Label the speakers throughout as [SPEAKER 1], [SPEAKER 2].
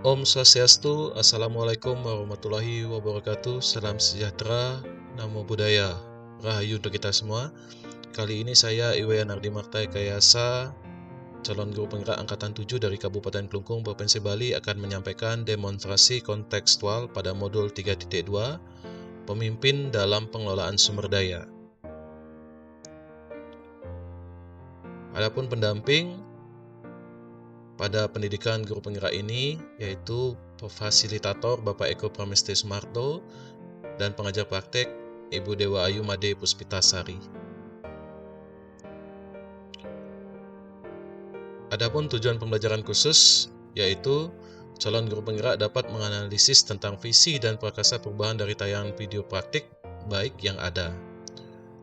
[SPEAKER 1] Om Swastiastu, Assalamualaikum warahmatullahi wabarakatuh, salam sejahtera, namo buddhaya, rahayu untuk kita semua. Kali ini saya Iwayan Ardi Martai Kayasa, calon guru penggerak angkatan 7 dari Kabupaten Klungkung, Provinsi Bali akan menyampaikan demonstrasi kontekstual pada modul 3.2, pemimpin dalam pengelolaan sumber daya. Adapun pendamping pada pendidikan guru penggerak ini yaitu fasilitator Bapak Eko Pramesti Sumarto dan pengajar praktek Ibu Dewa Ayu Made Puspitasari. Adapun tujuan pembelajaran khusus yaitu calon guru penggerak dapat menganalisis tentang visi dan prakasa perubahan dari tayangan video praktik baik yang ada.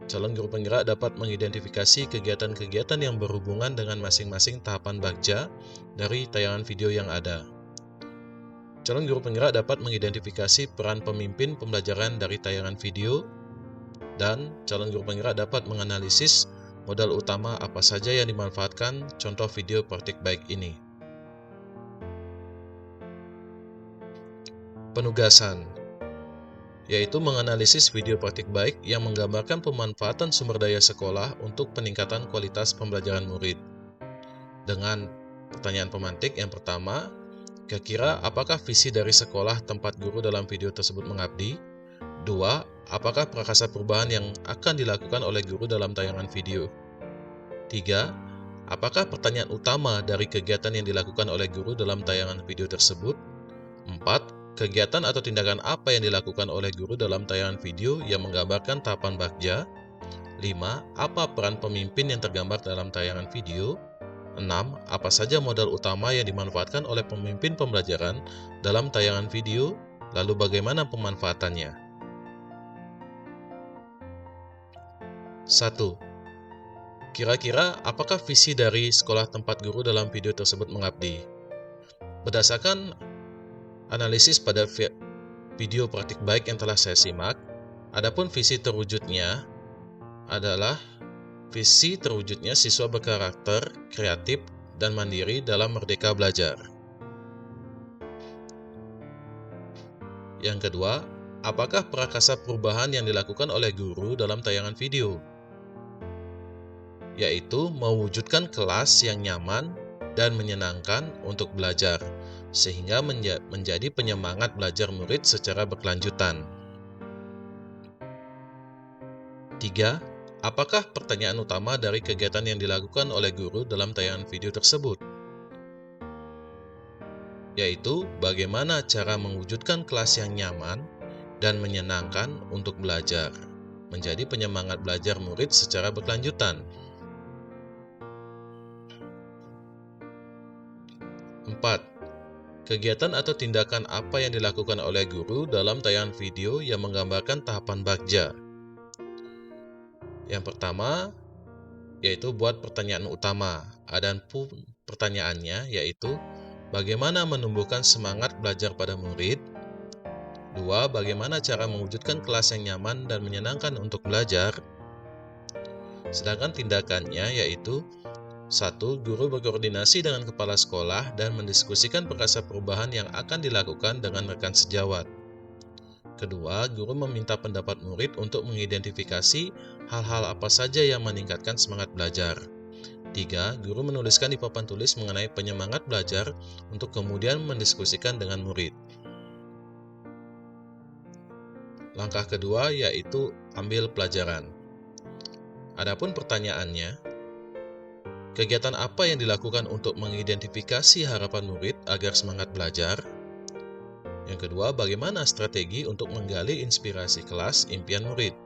[SPEAKER 1] Calon guru penggerak dapat mengidentifikasi kegiatan-kegiatan yang berhubungan dengan masing-masing tahapan bagja dari tayangan video yang ada. Calon guru penggerak dapat mengidentifikasi peran pemimpin pembelajaran dari tayangan video, dan calon guru penggerak dapat menganalisis modal utama apa saja yang dimanfaatkan contoh video praktik baik ini. Penugasan yaitu menganalisis video praktik baik yang menggambarkan pemanfaatan sumber daya sekolah untuk peningkatan kualitas pembelajaran murid. Dengan pertanyaan pemantik yang pertama, kira-kira apakah visi dari sekolah tempat guru dalam video tersebut mengabdi? 2. Apakah prakasa perubahan yang akan dilakukan oleh guru dalam tayangan video? 3. Apakah pertanyaan utama dari kegiatan yang dilakukan oleh guru dalam tayangan video tersebut? 4. Kegiatan atau tindakan apa yang dilakukan oleh guru dalam tayangan video yang menggambarkan tahapan bagja? 5. Apa peran pemimpin yang tergambar dalam tayangan video? 6. Apa saja modal utama yang dimanfaatkan oleh pemimpin pembelajaran dalam tayangan video? Lalu bagaimana pemanfaatannya? 1. Kira-kira apakah visi dari sekolah tempat guru dalam video tersebut mengabdi? Berdasarkan analisis pada video praktik baik yang telah saya simak, adapun visi terwujudnya adalah visi terwujudnya siswa berkarakter kreatif dan mandiri dalam merdeka belajar. Yang kedua, apakah prakasa perubahan yang dilakukan oleh guru dalam tayangan video? Yaitu mewujudkan kelas yang nyaman dan menyenangkan untuk belajar, sehingga menjadi penyemangat belajar murid secara berkelanjutan. 3. Apakah pertanyaan utama dari kegiatan yang dilakukan oleh guru dalam tayangan video tersebut? Yaitu bagaimana cara mewujudkan kelas yang nyaman dan menyenangkan untuk belajar, menjadi penyemangat belajar murid secara berkelanjutan. 4. Kegiatan atau tindakan apa yang dilakukan oleh guru dalam tayangan video yang menggambarkan tahapan bagja? Yang pertama, yaitu buat pertanyaan utama. Adapun pertanyaannya yaitu bagaimana menumbuhkan semangat belajar pada murid? 2. Bagaimana cara mewujudkan kelas yang nyaman dan menyenangkan untuk belajar? Sedangkan tindakannya yaitu 1. Guru berkoordinasi dengan kepala sekolah dan mendiskusikan prakasa perubahan yang akan dilakukan dengan rekan sejawat. Kedua, guru meminta pendapat murid untuk mengidentifikasi hal-hal apa saja yang meningkatkan semangat belajar. 3. Guru menuliskan di papan tulis mengenai penyemangat belajar untuk kemudian mendiskusikan dengan murid. Langkah kedua yaitu ambil pelajaran. Adapun pertanyaannya, kegiatan apa yang dilakukan untuk mengidentifikasi harapan murid agar semangat belajar? Yang kedua, bagaimana strategi untuk menggali inspirasi kelas impian murid?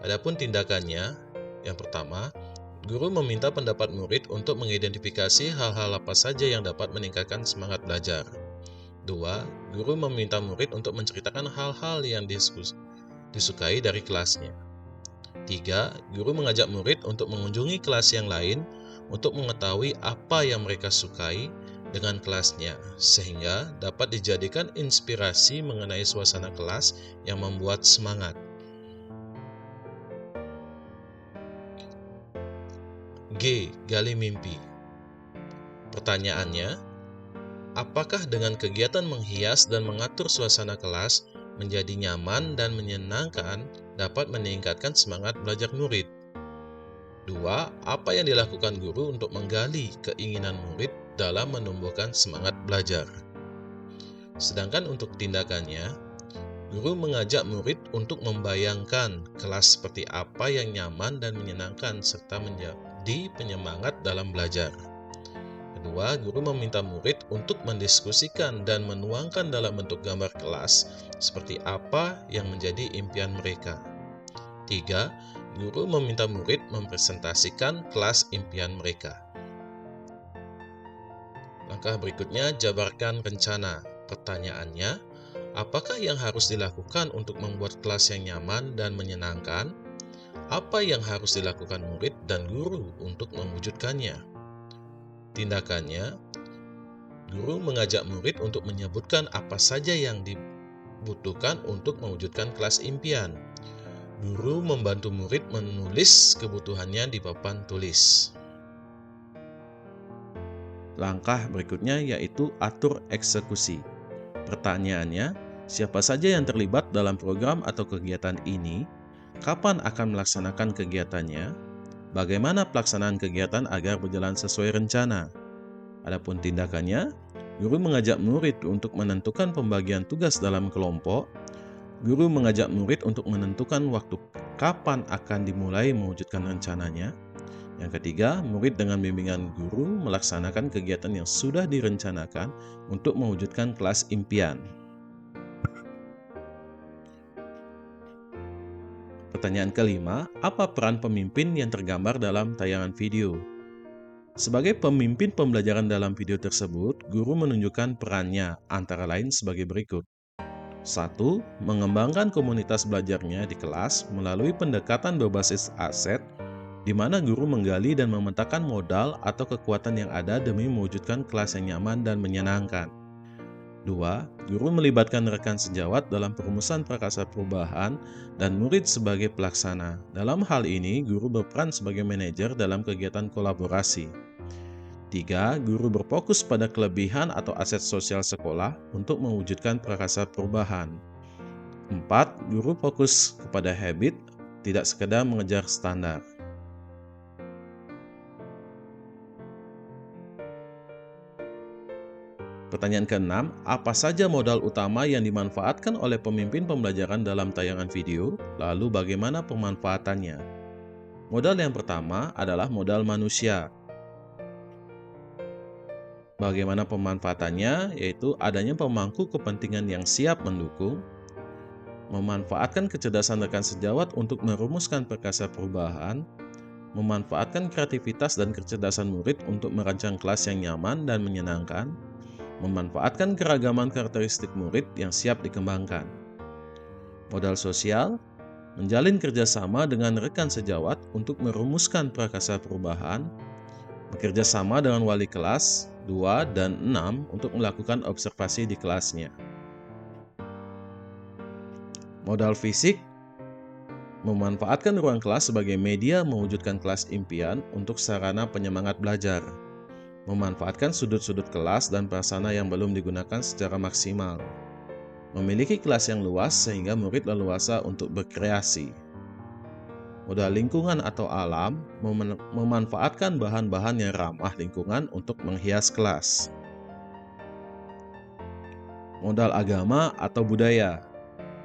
[SPEAKER 1] Adapun tindakannya, yang pertama, guru meminta pendapat murid untuk mengidentifikasi hal-hal apa saja yang dapat meningkatkan semangat belajar. 2. Guru meminta murid untuk menceritakan hal-hal yang disukai dari kelasnya. 3. Guru mengajak murid untuk mengunjungi kelas yang lain untuk mengetahui apa yang mereka sukai dengan kelasnya, sehingga dapat dijadikan inspirasi mengenai suasana kelas yang membuat semangat. G. Gali mimpi. Pertanyaannya, apakah dengan kegiatan menghias dan mengatur suasana kelas menjadi nyaman dan menyenangkan dapat meningkatkan semangat belajar murid? 2. Apa yang dilakukan guru untuk menggali keinginan murid dalam menumbuhkan semangat belajar? Sedangkan untuk tindakannya, guru mengajak murid untuk membayangkan kelas seperti apa yang nyaman dan menyenangkan serta menjadi penyemangat dalam belajar. Kedua, guru meminta murid untuk mendiskusikan dan menuangkan dalam bentuk gambar kelas seperti apa yang menjadi impian mereka. 3. Guru meminta murid mempresentasikan kelas impian mereka. Langkah berikutnya, jabarkan rencana. Pertanyaannya, apakah yang harus dilakukan untuk membuat kelas yang nyaman dan menyenangkan? Apa yang harus dilakukan murid dan guru untuk mewujudkannya? Tindakannya, guru mengajak murid untuk menyebutkan apa saja yang dibutuhkan untuk mewujudkan kelas impian. Guru membantu murid menulis kebutuhannya di papan tulis. Langkah berikutnya yaitu atur eksekusi. Pertanyaannya, siapa saja yang terlibat dalam program atau kegiatan ini? Kapan akan melaksanakan kegiatannya? Bagaimana pelaksanaan kegiatan agar berjalan sesuai rencana? Adapun tindakannya, guru mengajak murid untuk menentukan pembagian tugas dalam kelompok. Guru mengajak murid untuk menentukan waktu kapan akan dimulai mewujudkan rencananya. Yang ketiga, murid dengan bimbingan guru melaksanakan kegiatan yang sudah direncanakan untuk mewujudkan kelas impian. Pertanyaan kelima, apa peran pemimpin yang tergambar dalam tayangan video? Sebagai pemimpin pembelajaran dalam video tersebut, guru menunjukkan perannya antara lain sebagai berikut. 1. Mengembangkan komunitas belajarnya di kelas melalui pendekatan berbasis aset, di mana guru menggali dan memetakan modal atau kekuatan yang ada demi mewujudkan kelas yang nyaman dan menyenangkan. 2. Guru melibatkan rekan sejawat dalam perumusan prakasa perubahan dan murid sebagai pelaksana. Dalam hal ini, guru berperan sebagai manajer dalam kegiatan kolaborasi. 3. Guru berfokus pada kelebihan atau aset sosial sekolah untuk mewujudkan prakasa perubahan. 4. Guru fokus kepada habit, tidak sekedar mengejar standar. Pertanyaan ke-6, apa saja modal utama yang dimanfaatkan oleh pemimpin pembelajaran dalam tayangan video, lalu bagaimana pemanfaatannya? Modal yang pertama adalah modal manusia. Bagaimana pemanfaatannya? Yaitu adanya pemangku kepentingan yang siap mendukung, memanfaatkan kecerdasan rekan sejawat untuk merumuskan prakasa perubahan, memanfaatkan kreativitas dan kecerdasan murid untuk merancang kelas yang nyaman dan menyenangkan, memanfaatkan keragaman karakteristik murid yang siap dikembangkan. Modal sosial, menjalin kerjasama dengan rekan sejawat untuk merumuskan prakasa perubahan, bekerja sama dengan wali kelas 2 dan 6 untuk melakukan observasi di kelasnya. Modal fisik, memanfaatkan ruang kelas sebagai media mewujudkan kelas impian untuk sarana penyemangat belajar, memanfaatkan sudut-sudut kelas dan prasarana yang belum digunakan secara maksimal, memiliki kelas yang luas sehingga murid leluasa untuk berkreasi. Modal lingkungan atau alam, memanfaatkan bahan-bahan yang ramah lingkungan untuk menghias kelas. Modal agama atau budaya,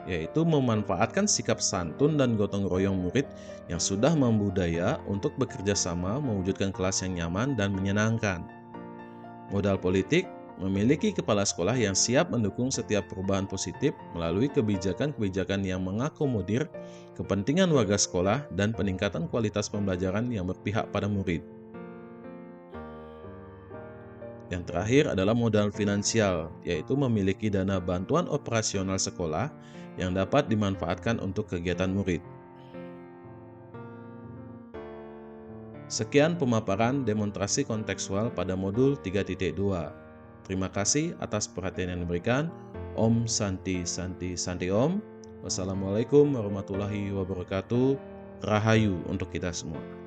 [SPEAKER 1] yaitu memanfaatkan sikap santun dan gotong royong murid yang sudah membudaya untuk bekerja sama mewujudkan kelas yang nyaman dan menyenangkan. Modal politik, memiliki kepala sekolah yang siap mendukung setiap perubahan positif melalui kebijakan-kebijakan yang mengakomodir kepentingan warga sekolah dan peningkatan kualitas pembelajaran yang berpihak pada murid. Yang terakhir adalah modal finansial, yaitu memiliki dana bantuan operasional sekolah yang dapat dimanfaatkan untuk kegiatan murid. Sekian pemaparan demonstrasi kontekstual pada modul 3.2. Terima kasih atas perhatian yang diberikan. Om Santi Santi Santi Om. Wassalamualaikum warahmatullahi wabarakatuh. Rahayu untuk kita semua.